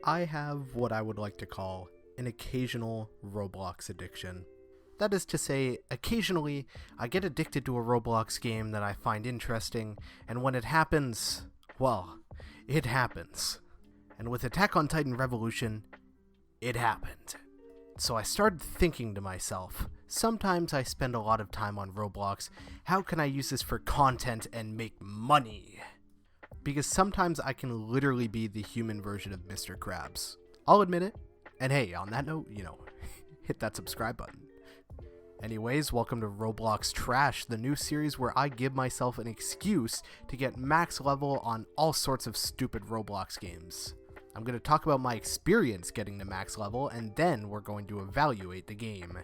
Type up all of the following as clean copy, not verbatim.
I have what I would like to call an occasional Roblox addiction. That is to say, occasionally I get addicted to a Roblox game that I find interesting, and when it happens, well, it happens. And with Attack on Titan Revolution, it happened. So I started thinking to myself, sometimes I spend a lot of time on Roblox, how can I use this for content and make money? Because sometimes I can literally be the human version of Mr. Krabs. I'll admit it. And hey, on that note, hit that subscribe button. Anyways, welcome to Roblox Trash, the new series where I give myself an excuse to get max level on all sorts of stupid Roblox games. I'm going to talk about my experience getting to max level, and then we're going to evaluate the game.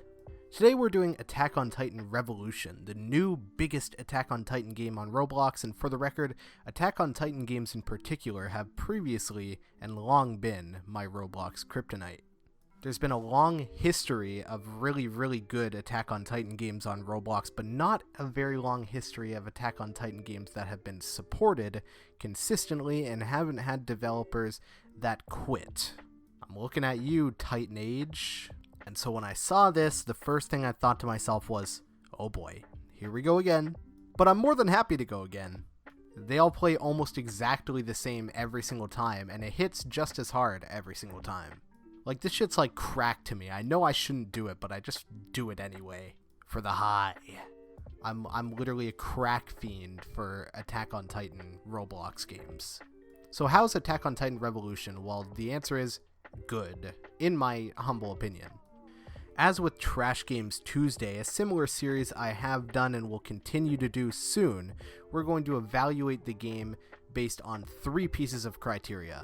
Today we're doing Attack on Titan Revolution, the new biggest Attack on Titan game on Roblox, and for the record, Attack on Titan games in particular have previously and long been my Roblox kryptonite. There's been a long history of really good Attack on Titan games on Roblox, but not a very long history of Attack on Titan games that have been supported consistently and haven't had developers that quit. I'm looking at you, Titan Age. And so when I saw this, the first thing I thought to myself was, oh boy, here we go again. But I'm more than happy to go again. They all play almost exactly the same every single time, and it hits just as hard every single time. Like, this shit's like crack to me. I know I shouldn't do it, but I just do it anyway. For the high. I'm literally a crack fiend for Attack on Titan Roblox games. So how's Attack on Titan Revolution? Well, the answer is good, in my humble opinion. As with Trash Games Tuesday, a similar series I have done and will continue to do soon, we're going to evaluate the game based on 3 pieces of criteria.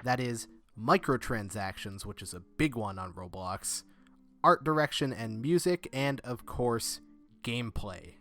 That is, microtransactions, which is a big one on Roblox, art direction and music, and of course, gameplay.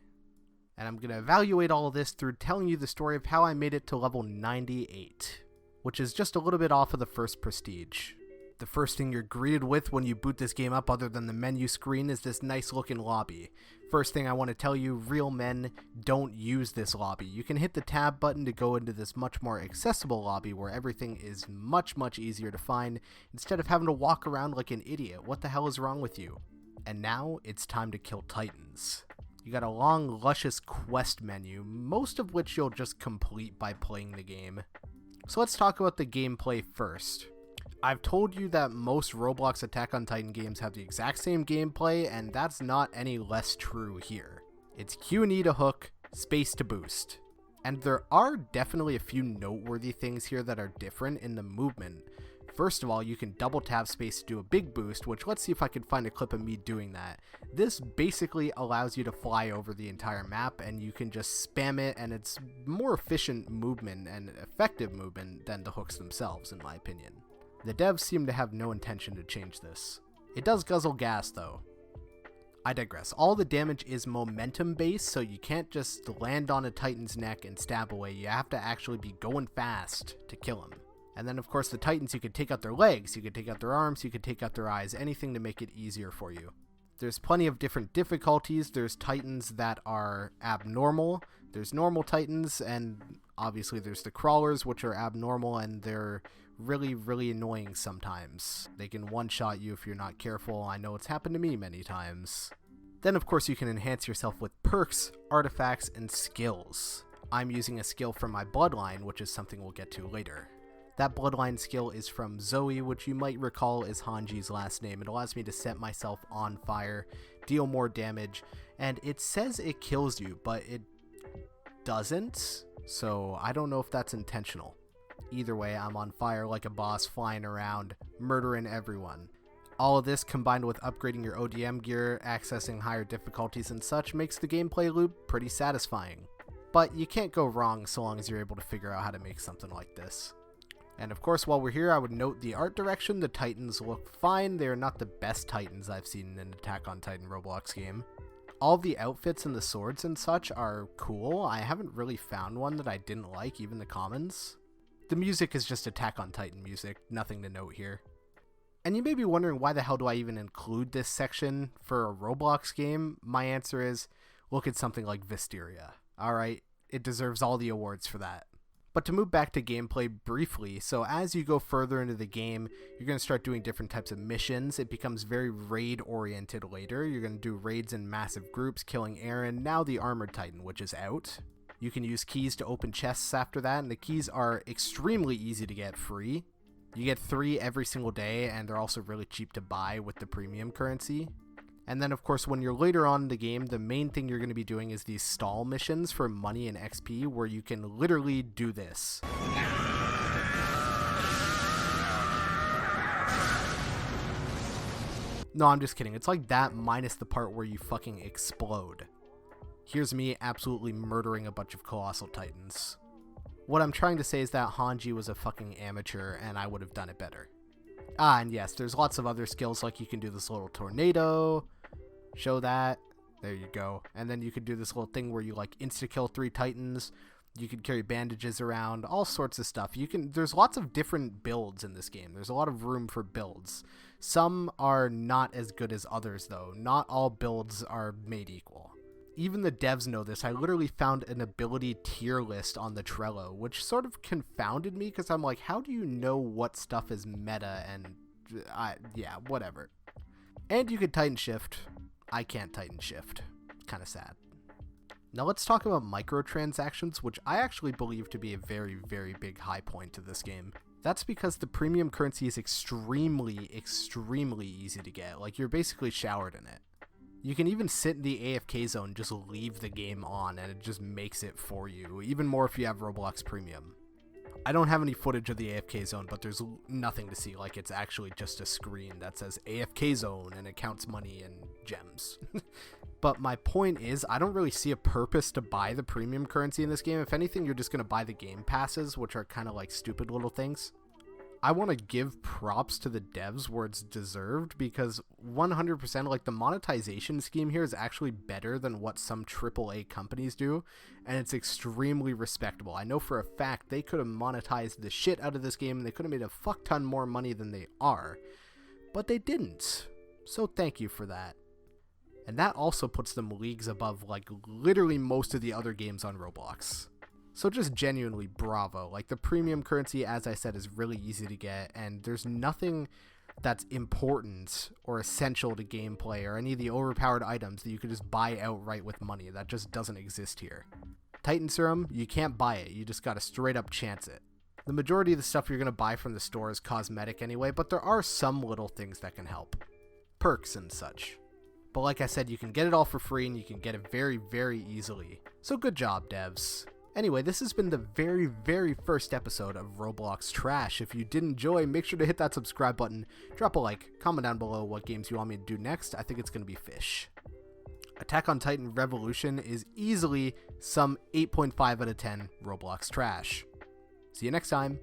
And I'm going to evaluate all of this through telling you the story of how I made it to level 98, which is just a little bit off of the first prestige. The first thing you're greeted with when you boot this game up other than the menu screen is this nice looking lobby. First thing I want to tell you, real men don't use this lobby. You can hit the tab button to go into this much more accessible lobby where everything is much easier to find instead of having to walk around like an idiot. What the hell is wrong with you? And now it's time to kill titans. You got a long luscious quest menu, most of which you'll just complete by playing the game. So let's talk about the gameplay first. I've told you that most Roblox Attack on Titan games have the exact same gameplay, and that's not any less true here. It's Q&E to hook, space to boost. And there are definitely a few noteworthy things here that are different in the movement. First of all, you can double tap space to do a big boost, which let's see if I can find a clip of me doing that. This basically allows you to fly over the entire map, and you can just spam it, and it's more efficient movement and effective movement than the hooks themselves, in my opinion. The devs seem to have no intention to change this. It does guzzle gas though. I digress. All the damage is momentum based, so you can't just land on a Titan's neck and stab away. You have to actually be going fast to kill him. And then of course the Titans, you could take out their legs, you could take out their arms, you could take out their eyes, anything to make it easier for you. There's plenty of different difficulties. There's Titans that are abnormal, there's normal Titans, and obviously there's the crawlers, which are abnormal, and they're really annoying sometimes. They can one-shot you if you're not careful. I know it's happened to me many times. Then of course you can enhance yourself with perks, artifacts, and skills. I'm using a skill from my bloodline, which is something we'll get to later. That bloodline skill is from Zoe, which you might recall is Hanji's last name. It allows me to set myself on fire, deal more damage, and it says it kills you, but it doesn't, so I don't know if that's intentional. Either way, I'm on fire like a boss, flying around, murdering everyone. All of this combined with upgrading your ODM gear, accessing higher difficulties and such makes the gameplay loop pretty satisfying. But you can't go wrong so long as you're able to figure out how to make something like this. And of course, while we're here, I would note the art direction. The Titans look fine. They're not the best Titans I've seen in an Attack on Titan Roblox game. All the outfits and the swords and such are cool. I haven't really found one that I didn't like, even the commons. The music is just Attack on Titan music, nothing to note here. And you may be wondering, why the hell do I even include this section for a Roblox game? My answer is, look at something like Visteria. Alright, it deserves all the awards for that. But to move back to gameplay briefly, so as you go further into the game, you're going to start doing different types of missions. It becomes very raid oriented later. You're going to do raids in massive groups, killing Aaron, now the Armored Titan, which is out. You can use keys to open chests after that, and the keys are extremely easy to get free. You get 3 every single day, and they're also really cheap to buy with the premium currency. And then, of course, when you're later on in the game, the main thing you're going to be doing is these stall missions for money and XP, where you can literally do this. No, I'm just kidding. It's like that minus the part where you fucking explode. Here's me absolutely murdering a bunch of Colossal Titans. What I'm trying to say is that Hanji was a fucking amateur, and I would have done it better. Ah, and yes, there's lots of other skills, like you can do this little tornado, show that, there you go, and then you could do this little thing where you like insta-kill 3 titans, you can carry bandages around, all sorts of stuff. There's lots of different builds in this game, there's a lot of room for builds. Some are not as good as others though, not all builds are made equal. Even the devs know this. I literally found an ability tier list on the Trello, which sort of confounded me because I'm like, how do you know what stuff is meta? And yeah, whatever. And you could Titan Shift. I can't Titan Shift. Kind of sad. Now let's talk about microtransactions, which I actually believe to be a very, very big high point to this game. That's because the premium currency is extremely, extremely easy to get. Like, you're basically showered in it. You can even sit in the AFK zone, just leave the game on, and it just makes it for you, even more if you have Roblox Premium. I don't have any footage of the AFK zone, but there's nothing to see, like it's actually just a screen that says AFK zone, and it counts money and gems. But my point is, I don't really see a purpose to buy the premium currency in this game. If anything, you're just going to buy the game passes, which are kind of like stupid little things. I want to give props to the devs where it's deserved, because 100% like the monetization scheme here is actually better than what some AAA companies do, and it's extremely respectable. I know for a fact they could have monetized the shit out of this game and they could have made a fuck ton more money than they are, but they didn't. So thank you for that. And that also puts them leagues above like literally most of the other games on Roblox. So just genuinely bravo. Like, the premium currency, as I said, is really easy to get, and there's nothing that's important or essential to gameplay or any of the overpowered items that you could just buy outright with money. That just doesn't exist here. Titan Serum, you can't buy it. You just gotta straight up chance it. The majority of the stuff you're gonna buy from the store is cosmetic anyway, but there are some little things that can help. Perks and such. But like I said, you can get it all for free, and you can get it very, very easily. So good job, devs. Anyway, this has been the very, very first episode of Roblox Trash. If you did enjoy, make sure to hit that subscribe button, drop a like, comment down below what games you want me to do next. I think it's going to be Fish. Attack on Titan Revolution is easily some 8.5 out of 10 Roblox Trash. See you next time.